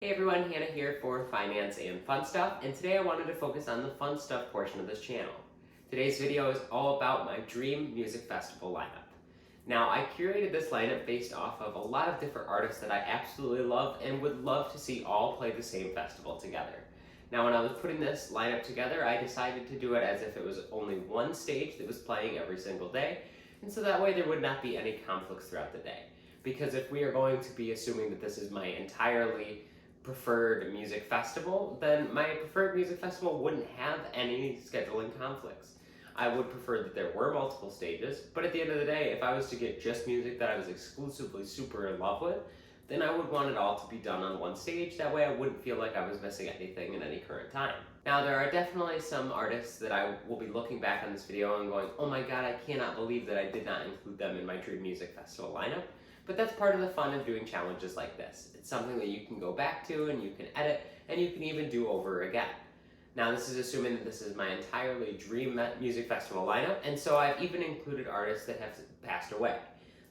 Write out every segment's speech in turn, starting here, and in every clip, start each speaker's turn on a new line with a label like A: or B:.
A: Hey everyone, Hannah here for Finance and Fun Stuff, and today I wanted to focus on the fun stuff portion of this channel. Today's video is all about my dream music festival lineup. Now, I curated this lineup based off of a lot of different artists that I absolutely love and would love to see all play the same festival together. Now, when I was putting this lineup together, I decided to do it as if it was only one stage that was playing every single day, and so that way there would not be any conflicts throughout the day. Because if we are going to be assuming that this is my entirely preferred music festival, then my preferred music festival wouldn't have any scheduling conflicts. I would prefer that there were multiple stages, but at the end of the day, if I was to get just music that I was exclusively super in love with, then I would want it all to be done on one stage. That way I wouldn't feel like I was missing anything in any current time. Now, there are definitely some artists that I will be looking back on this video and going, oh my god, I cannot believe that I did not include them in my Dream Music Festival lineup. But that's part of the fun of doing challenges like this. It's something that you can go back to and you can edit and you can even do over again. Now, this is assuming that this is my entirely dream music festival lineup, and so I've even included artists that have passed away.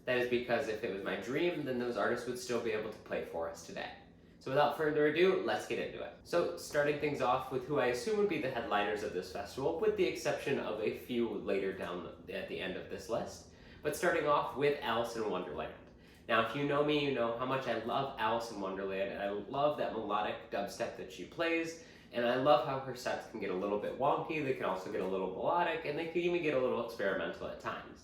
A: That is because if it was my dream, then those artists would still be able to play for us today. So without further ado, let's get into it. So starting things off with who I assume would be the headliners of this festival, with the exception of a few later down at the end of this list. But starting off with Alice in Wonderland. Now, if you know me, you know how much I love Alice in Wonderland, and I love that melodic dubstep that she plays, and I love how her sets can get a little bit wonky, they can also get a little melodic, and they can even get a little experimental at times.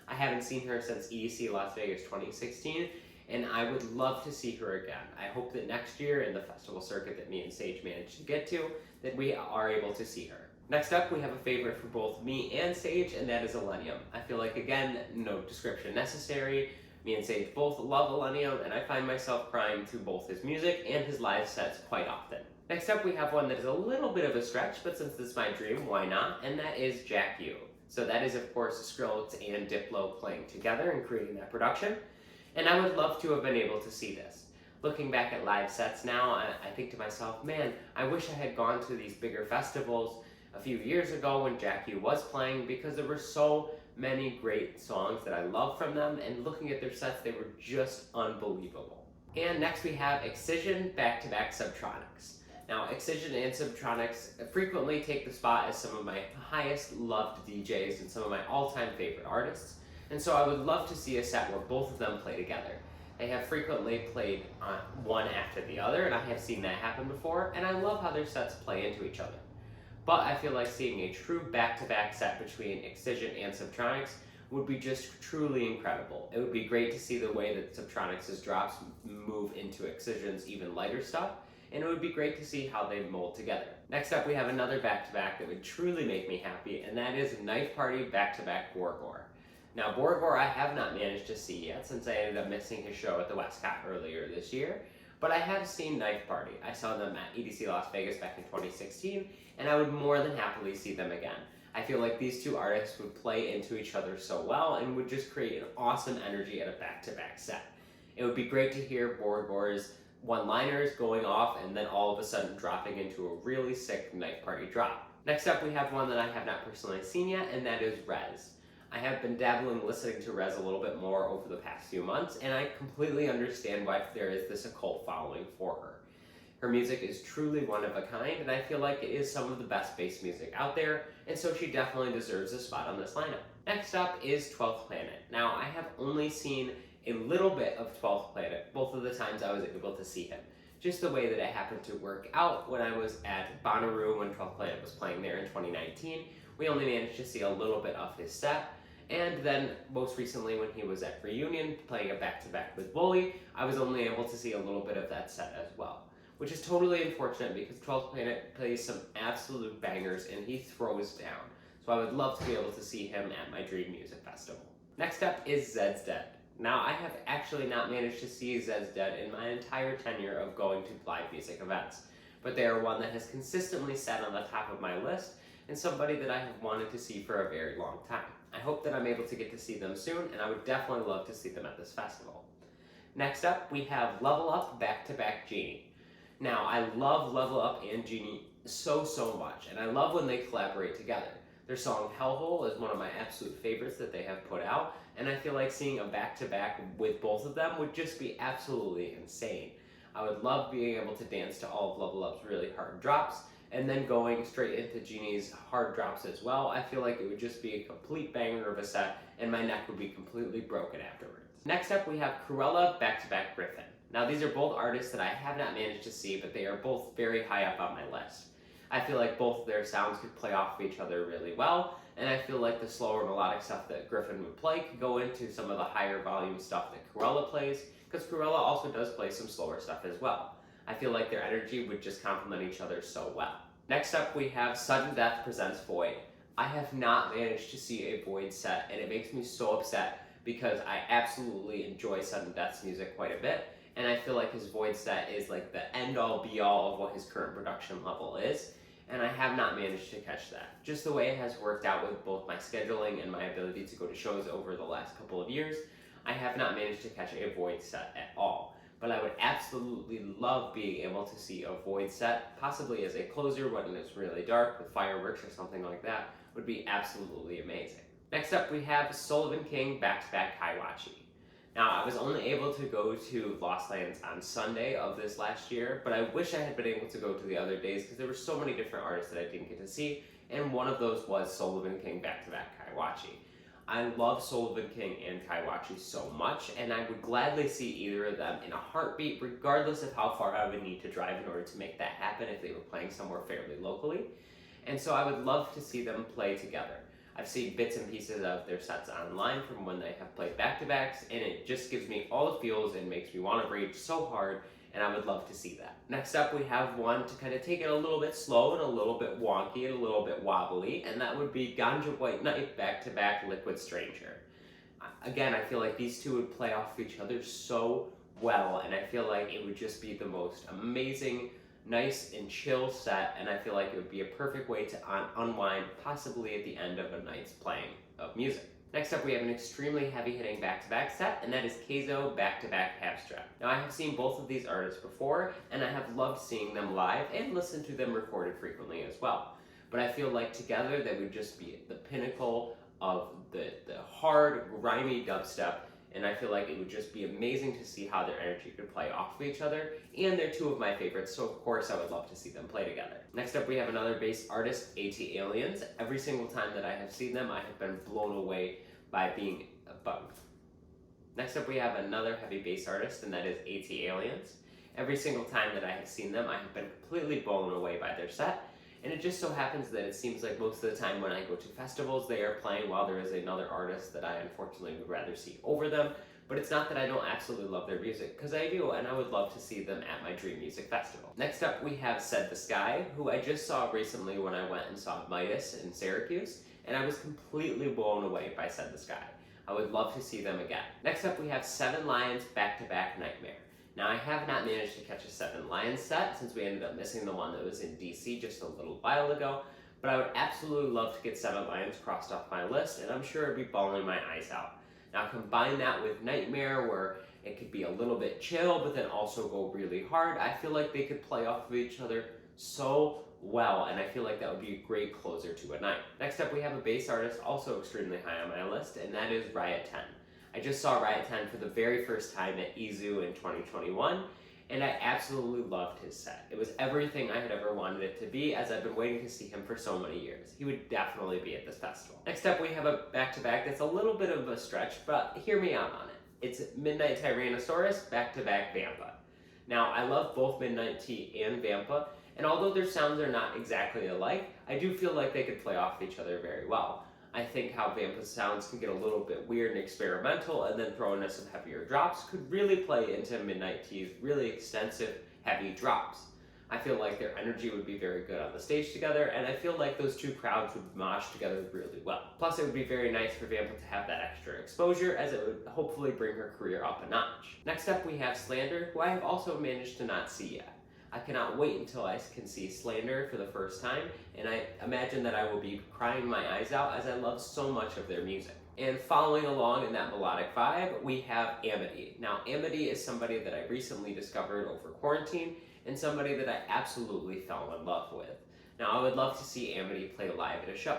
A: I haven't seen her since EDC Las Vegas 2016, and I would love to see her again. I hope that next year in the festival circuit that me and Sage managed to get to, that we are able to see her. Next up, we have a favorite for both me and Sage, and that is Millennium. I feel like, again, no description necessary. Me and Sage both love Millennium, and I find myself crying to both his music and his live sets quite often. Next up, we have one that is a little bit of a stretch, but since this is my dream, why not? And that is Jack U. So that is, of course, Skrillex and Diplo playing together and creating that production. And I would love to have been able to see this. Looking back at live sets now, I think to myself, man, I wish I had gone to these bigger festivals a few years ago when Jack U was playing, because there were so many great songs that I love from them, and looking at their sets, they were just unbelievable. And next we have Excision back-to-back Subtronics. Now, Excision and Subtronics frequently take the spot as some of my highest loved DJs and some of my all-time favorite artists, and so I would love to see a set where both of them play together. They have frequently played one after the other, and I have seen that happen before, and I love how their sets play into each other. But I feel like seeing a true back-to-back set between Excision and Subtronics would be just truly incredible. It would be great to see the way that Subtronics' drops move into Excision's even lighter stuff, and it would be great to see how they mold together. Next up, we have another back-to-back that would truly make me happy, and that is Knife Party back-to-back Borgore. Now, Borgore I have not managed to see yet, since I ended up missing his show at the Westcott earlier this year, but I have seen Knife Party. I saw them at EDC Las Vegas back in 2016, and I would more than happily see them again. I feel like these two artists would play into each other so well and would just create an awesome energy at a back-to-back set. It would be great to hear Borgore's one-liners going off and then all of a sudden dropping into a really sick Knife Party drop. Next up, we have one that I have not personally seen yet, and that is Rez. I have been dabbling listening to Rez a little bit more over the past few months, and I completely understand why there is this occult following for her. Her music is truly one of a kind, and I feel like it is some of the best bass music out there, and so she definitely deserves a spot on this lineup. Next up is 12th Planet. Now, I have only seen a little bit of 12th Planet, both of the times I was able to see him. Just the way that it happened to work out when I was at Bonnaroo when 12th Planet was playing there in 2019. We only managed to see a little bit of his set. And then, most recently, when he was at Reunion, playing a back-to-back with Wooly, I was only able to see a little bit of that set as well. Which is totally unfortunate because 12th Planet plays some absolute bangers and he throws down. So I would love to be able to see him at my Dream Music Festival. Next up is Zed Dead. Now, I have actually not managed to see Zed Dead in my entire tenure of going to live music events, but they are one that has consistently sat on the top of my list and somebody that I have wanted to see for a very long time. I hope that I'm able to get to see them soon, and I would definitely love to see them at this festival. Next up, we have Level Up back-to-back Genie. Now, I love Level Up and Genie so much, and I love when they collaborate together. Their song Hellhole is one of my absolute favorites that they have put out, and I feel like seeing a back-to-back with both of them would just be absolutely insane. I would love being able to dance to all of Level Up's really hard drops, and then going straight into Genie's hard drops as well. I feel like it would just be a complete banger of a set, and my neck would be completely broken afterwards. Next up, we have Cruella back-to-back Griffin. Now, these are both artists that I have not managed to see, but they are both very high up on my list. I feel like both of their sounds could play off of each other really well, and I feel like the slower melodic stuff that Griffin would play could go into some of the higher volume stuff that Cruella plays, because Cruella also does play some slower stuff as well. I feel like their energy would just complement each other so well. Next up, we have Sudden Death presents Void. I have not managed to see a Void set, and it makes me so upset because I absolutely enjoy Sudden Death's music quite a bit, and I feel like his Void set is like the end-all be-all of what his current production level is, and I have not managed to catch that. Just the way it has worked out with both my scheduling and my ability to go to shows over the last couple of years, I have not managed to catch a Void set at all. But I would absolutely love being able to see a Void set, possibly as a closer when it's really dark with fireworks or something like that, would be absolutely amazing. Next up, we have Sullivan King back-to-back Kaiwachi. Now, I was only able to go to Lost Lands on Sunday of this last year, but I wish I had been able to go to the other days because there were so many different artists that I didn't get to see, and one of those was Sullivan King back-to-back Kaiwachi. I love Sullivan King and Kaiwachi so much, and I would gladly see either of them in a heartbeat, regardless of how far I would need to drive in order to make that happen if they were playing somewhere fairly locally. And so I would love to see them play together. I've seen bits and pieces of their sets online from when they have played back-to-backs, and it just gives me all the feels and makes me want to rage so hard, and I would love to see that. Next up, we have one to kind of take it a little bit slow and a little bit wonky and a little bit wobbly, and that would be Ganja White Knight back-to-back Liquid Stranger. Again, I feel like these two would play off each other so well, and I feel like it would just be the most amazing, nice and chill set, and I feel like it would be a perfect way to unwind, possibly at the end of a night's playing of music. Next up, we have an extremely heavy-hitting back-to-back set, and that is Keizo back-to-back Halfstrap. Now, I have seen both of these artists before, and I have loved seeing them live and listened to them recorded frequently as well. But I feel like together they would just be the pinnacle of the hard, grimy dubstep, and I feel like it would just be amazing to see how their energy could play off of each other, and they're two of my favorites, so of course I would love to see them play together. Next up, we have another bass artist, AT Aliens. Every single time that I have seen them, I have been blown away by being bugged. Next up, we have another heavy bass artist, and that is AT Aliens. Every single time that I have seen them, I have been completely blown away by their set, and it just so happens that it seems like most of the time when I go to festivals, they are playing while there is another artist that I unfortunately would rather see over them. But it's not that I don't absolutely love their music, because I do, and I would love to see them at my Dream Music Festival. Next up, we have Zed the Sky, who I just saw recently when I went and saw Midas in Syracuse, and I was completely blown away by Zed the Sky. I would love to see them again. Next up, we have Seven Lions back-to-back Nightmare. Now, I have not managed to catch a Seven Lions set since we ended up missing the one that was in DC just a little while ago, but I would absolutely love to get Seven Lions crossed off my list, and I'm sure it'd be bawling my eyes out. Now, combine that with Nightmare, where it could be a little bit chill, but then also go really hard. I feel like they could play off of each other so well, and I feel like that would be a great closer to a night. Next up, we have a bass artist also extremely high on my list, and that is Riot 10. I just saw Riot 10 for the very first time at EZoo in 2021, and I absolutely loved his set. It was everything I had ever wanted it to be, as I've been waiting to see him for so many years. He would definitely be at this festival. Next up, we have a back-to-back that's a little bit of a stretch, but hear me out on it. It's Midnight Tyrannosaurus back-to-back Vampa. Now, I love both Midnight T and Vampa, and although their sounds are not exactly alike, I do feel like they could play off each other very well. I think how Vampa's sounds can get a little bit weird and experimental, and then throw in some heavier drops could really play into Midnight T's really extensive, heavy drops. I feel like their energy would be very good on the stage together, and I feel like those two crowds would mosh together really well. Plus, it would be very nice for Vampa to have that extra exposure, as it would hopefully bring her career up a notch. Next up, we have Slander, who I have also managed to not see yet. I cannot wait until I can see Slander for the first time, and I imagine that I will be crying my eyes out as I love so much of their music. And following along in that melodic vibe, we have Amity. Now, Amity is somebody that I recently discovered over quarantine, and somebody that I absolutely fell in love with. Now, I would love to see Amity play live at a show.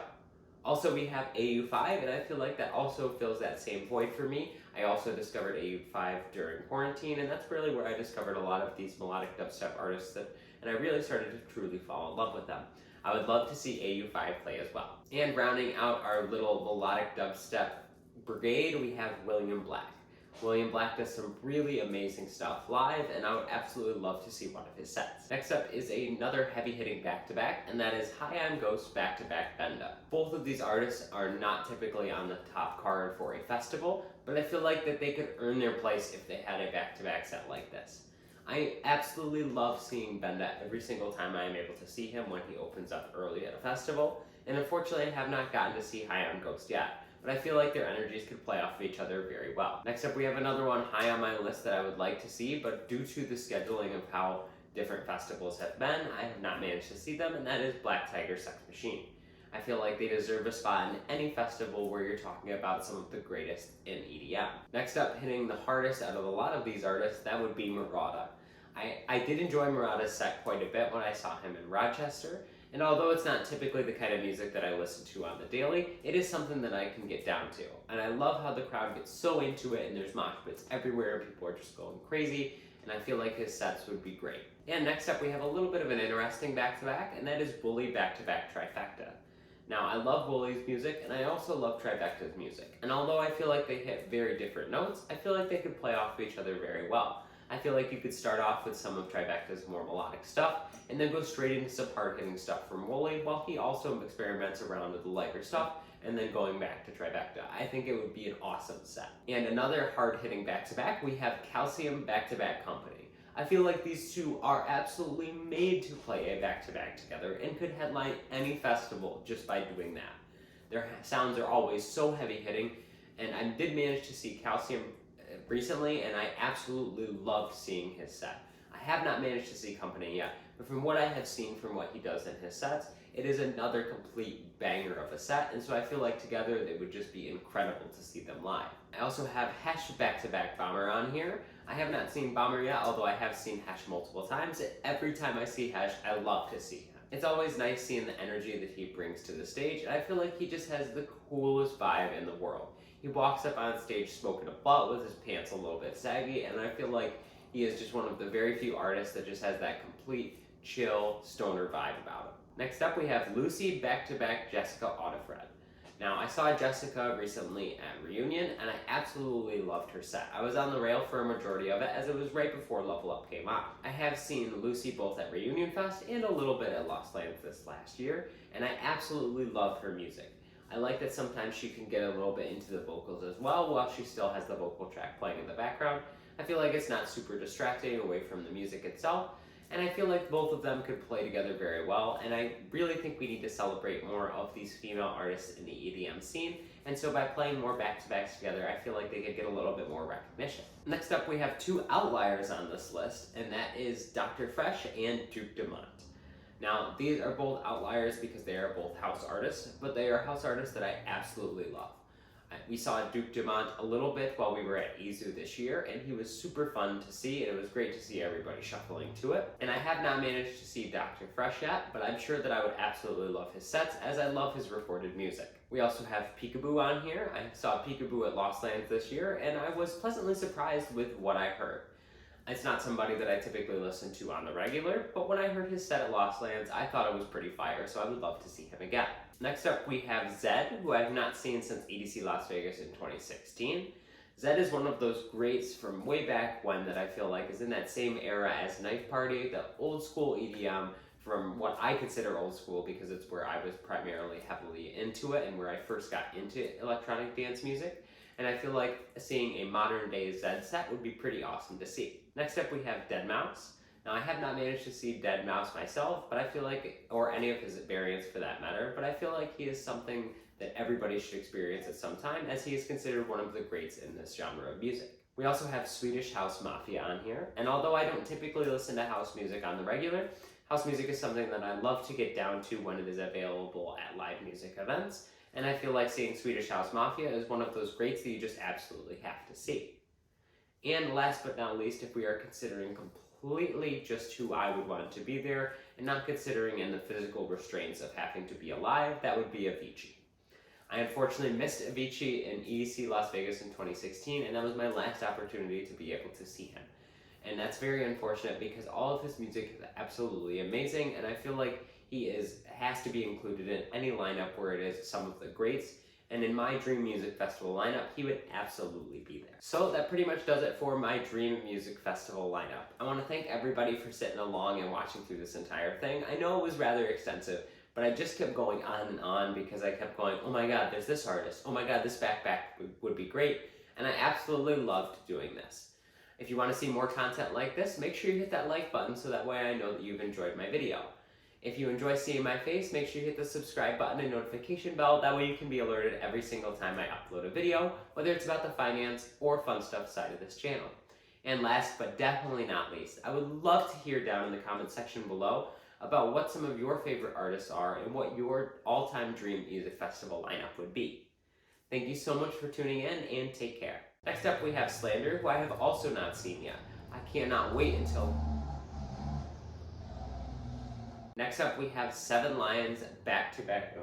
A: Also, we have AU5, and I feel like that also fills that same void for me. I also discovered AU5 during quarantine, and that's really where I discovered a lot of these melodic dubstep artists, and I really started to truly fall in love with them. I would love to see AU5 play as well. And rounding out our little melodic dubstep brigade, we have William Black. William Black does some really amazing stuff live, and I would absolutely love to see one of his sets. Next up is another heavy-hitting back-to-back, and that is High on Ghost back-to-back Benda. Both of these artists are not typically on the top card for a festival, but I feel like that they could earn their place if they had a back-to-back set like this. I absolutely love seeing Benda every single time I am able to see him when he opens up early at a festival, and unfortunately I have not gotten to see High on Ghost yet. But I feel like their energies could play off of each other very well. Next up, we have another one high on my list that I would like to see, but due to the scheduling of how different festivals have been, I have not managed to see them, and that is Black Tiger Sex Machine. I feel like they deserve a spot in any festival where you're talking about some of the greatest in EDM. Next up, hitting the hardest out of a lot of these artists, that would be Morata. I did enjoy Morata's set quite a bit when I saw him in Rochester, and although it's not typically the kind of music that I listen to on the daily, it is something that I can get down to. And I love how the crowd gets so into it, and there's mosh pits everywhere, people are just going crazy, and I feel like his sets would be great. And next up we have a little bit of an interesting back-to-back, and that is Bully back-to-back Trifecta. Now, I love Bully's music, and I also love Trifecta's music. And although I feel like they hit very different notes, I feel like they could play off of each other very well. I feel like you could start off with some of Trifecta's more melodic stuff, and then go straight into some hard-hitting stuff from Wooly, while he also experiments around with the lighter stuff, and then going back to Trifecta. I think it would be an awesome set. And another hard-hitting back-to-back, we have Calcium back-to-back Company. I feel like these two are absolutely made to play a back-to-back together, and could headline any festival just by doing that. Their sounds are always so heavy-hitting, and I did manage to see Calcium recently, and I absolutely loved seeing his set. I have not managed to see Company yet, but from what I have seen from what he does in his sets, it is another complete banger of a set, and so I feel like together they would just be incredible to see them live. I also have Hesh back-to-back Bomber on here. I have not seen Bomber yet, although I have seen Hesh multiple times. Every time I see Hesh, I love to see him. It's always nice seeing the energy that he brings to the stage, and I feel like he just has the coolest vibe in the world. He walks up on stage smoking a blunt with his pants a little bit saggy, and I feel like he is just one of the very few artists that just has that complete, chill, stoner vibe about him. Next up, we have Lucy back-to-back Jessica Audifred. Now, I saw Jessica recently at Reunion, and I absolutely loved her set. I was on the rail for a majority of it, as it was right before Level Up came out. I have seen Lucy both at Reunion Fest and a little bit at Lost Lands this last year, and I absolutely love her music. I like that sometimes she can get a little bit into the vocals as well, while she still has the vocal track playing in the background. I feel like it's not super distracting away from the music itself, and I feel like both of them could play together very well, and I really think we need to celebrate more of these female artists in the EDM scene, and so by playing more back-to-backs together, I feel like they could get a little bit more recognition. Next up, we have two outliers on this list, and that is Dr. Fresh and Duke Dumont. Now, these are both outliers because they are both house artists, but they are house artists that I absolutely love. We saw Duke Dumont a little bit while we were at Izu this year, and he was super fun to see, and it was great to see everybody shuffling to it. And I have not managed to see Dr. Fresh yet, but I'm sure that I would absolutely love his sets, as I love his recorded music. We also have Peekaboo on here. I saw Peekaboo at Lost Lands this year, and I was pleasantly surprised with what I heard. It's not somebody that I typically listen to on the regular, but when I heard his set at Lost Lands, I thought it was pretty fire, so I would love to see him again. Next up, we have Zedd, who I have not seen since EDC Las Vegas in 2016. Zedd is one of those greats from way back when that I feel like is in that same era as Knife Party, the old school EDM from what I consider old school because it's where I was primarily heavily into it and where I first got into electronic dance music. And I feel like seeing a modern day Zedd set would be pretty awesome to see. Next up, we have Deadmau5. Now, I have not managed to see Deadmau5 myself, but I feel like, or any of his variants for that matter, but I feel like he is something that everybody should experience at some time, as he is considered one of the greats in this genre of music. We also have Swedish House Mafia on here, and although I don't typically listen to house music on the regular, house music is something that I love to get down to when it is available at live music events, and I feel like seeing Swedish House Mafia is one of those greats that you just absolutely have to see. And last but not least, if we are considering completely just who I would want to be there, and not considering in the physical restraints of having to be alive, that would be Avicii. I unfortunately missed Avicii in EDC Las Vegas in 2016, and that was my last opportunity to be able to see him. And that's very unfortunate because all of his music is absolutely amazing, and I feel like he has to be included in any lineup where it is some of the greats. And in my Dream Music Festival lineup, he would absolutely be there. So that pretty much does it for my Dream Music Festival lineup. I want to thank everybody for sitting along and watching through this entire thing. I know it was rather extensive, but I just kept going on and on because I kept going, oh my god, there's this artist. Oh my god, this backpack would be great. And I absolutely loved doing this. If you want to see more content like this, make sure you hit that like button so that way I know that you've enjoyed my video. If you enjoy seeing my face, make sure you hit the subscribe button and notification bell. That way you can be alerted every single time I upload a video, whether it's about the finance or fun stuff side of this channel. And last but definitely not least, I would love to hear down in the comment section below about what some of your favorite artists are and what your all-time Dream Music Festival lineup would be. Thank you so much for tuning in and take care. Next up we have Slander, who I have also not seen yet. I cannot wait until... Next up we have 7 Lions back-to-back...